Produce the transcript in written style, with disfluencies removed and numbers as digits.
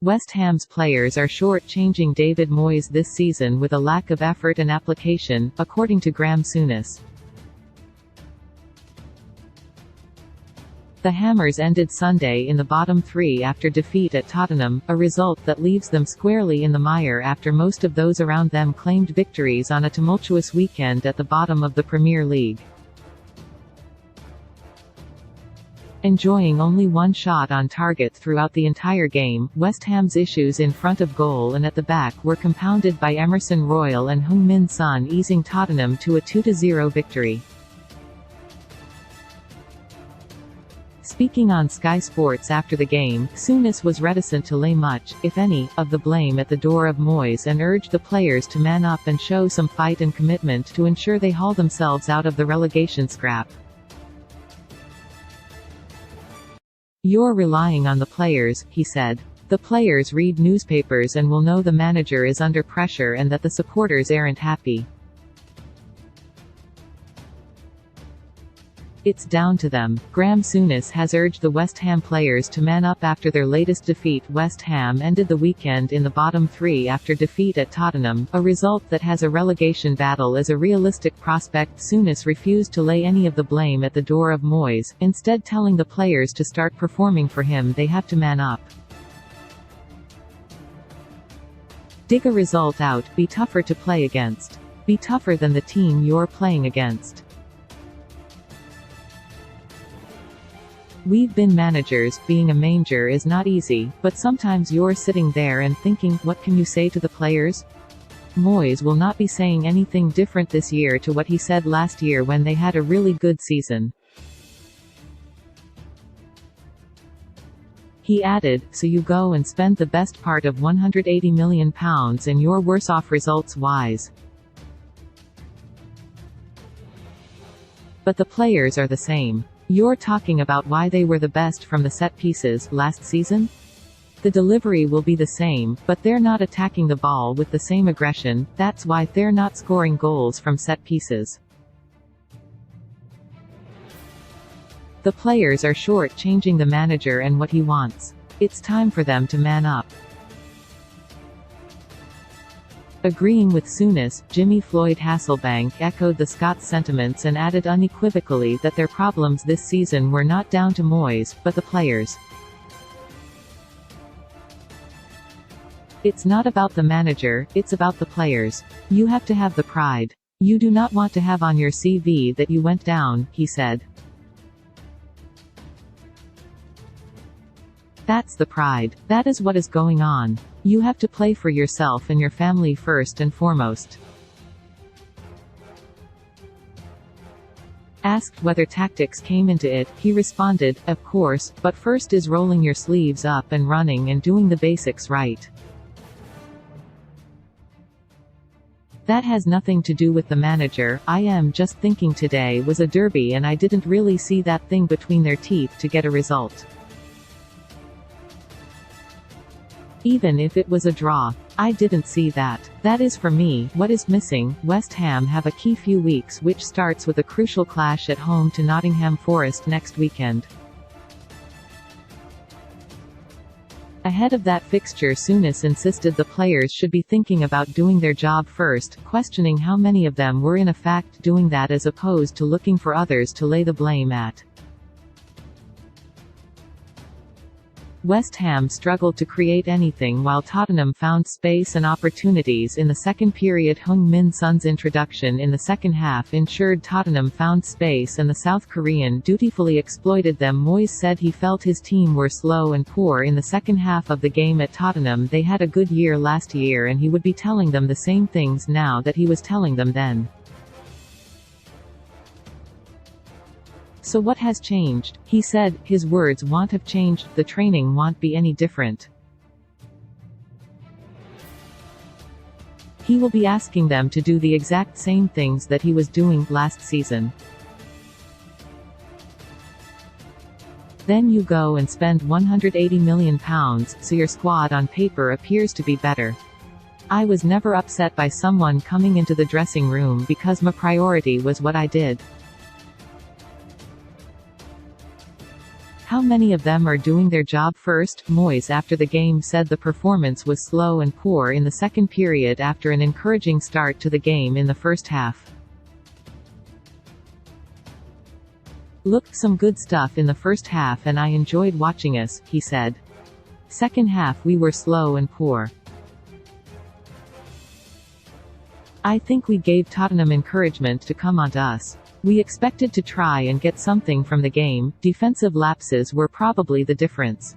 West Ham's players are short-changing David Moyes this season with a lack of effort and application, according to Graeme Souness. The Hammers ended Sunday in the bottom three after defeat at Tottenham, a result that leaves them squarely in the mire after most of those around them claimed victories on a tumultuous weekend at the bottom of the Premier League. Enjoying only one shot on target throughout the entire game, West Ham's issues in front of goal and at the back were compounded by Emerson Royal and Heung-min Son easing Tottenham to a 2-0 victory. Speaking on Sky Sports after the game, Souness was reticent to lay much, if any, of the blame at the door of Moyes and urged the players to man up and show some fight and commitment to ensure they haul themselves out of the relegation scrap. "You're relying on the players," he said. "The players read newspapers and will know the manager is under pressure and that the supporters aren't happy. It's down to them." Graeme Souness has urged the West Ham players to man up after their latest defeat. West Ham ended the weekend in the bottom three after defeat at Tottenham, a result that has a relegation battle as a realistic prospect. Souness refused to lay any of the blame at the door of Moyes, instead telling the players to start performing for him. They have to man up. Dig a result out, be tougher to play against. Be tougher than the team you're playing against. We've been managers, being a manager is not easy, but sometimes you're sitting there and thinking, what can you say to the players? Moyes will not be saying anything different this year to what he said last year when they had a really good season. He added, "So you go and spend the best part of £180 million and you're worse off results-wise. But the players are the same. You're talking about why they were the best from the set pieces last season? The delivery will be the same, but they're not attacking the ball with the same aggression. That's why they're not scoring goals from set pieces. The players are short-changing the manager and what he wants. It's time for them to man up." Agreeing with Souness, Jimmy Floyd Hasselbank echoed the Scots' sentiments and added unequivocally that their problems this season were not down to Moyes, but the players. "It's not about the manager, it's about the players. You have to have the pride. You do not want to have on your CV that you went down," he said. "That's the pride. That is what is going on. You have to play for yourself and your family first and foremost." Asked whether tactics came into it, he responded, "Of course, but first is rolling your sleeves up and running and doing the basics right. That has nothing to do with the manager. I am just thinking today was a derby and I didn't really see that thing between their teeth to get a result. Even if it was a draw. I didn't see that. That is for me, what is missing." West Ham have a key few weeks which starts with a crucial clash at home to Nottingham Forest next weekend. Ahead of that fixture, Souness insisted the players should be thinking about doing their job first, questioning how many of them were in fact doing that as opposed to looking for others to lay the blame at. West Ham struggled to create anything while Tottenham found space and opportunities in the second period. Heung-min Son's introduction in the second half ensured Tottenham found space and the South Korean dutifully exploited them. Moyes said he felt his team were slow and poor in the second half of the game at Tottenham. They had a good year last year and he would be telling them the same things now that he was telling them then. "So what has changed?" he said. His words won't have changed, the training won't be any different. He will be asking them to do the exact same things that he was doing last season. Then you go and spend £180 million, so your squad on paper appears to be better. I was never upset by someone coming into the dressing room because my priority was what I did. How many of them are doing their job first? Moyes after the game said the performance was slow and poor in the second period after an encouraging start to the game in the first half. Looked some good stuff in the first half and I enjoyed watching us, he said. Second half we were slow and poor. I think we gave Tottenham encouragement to come onto us. We expected to try and get something from the game. Defensive lapses were probably the difference.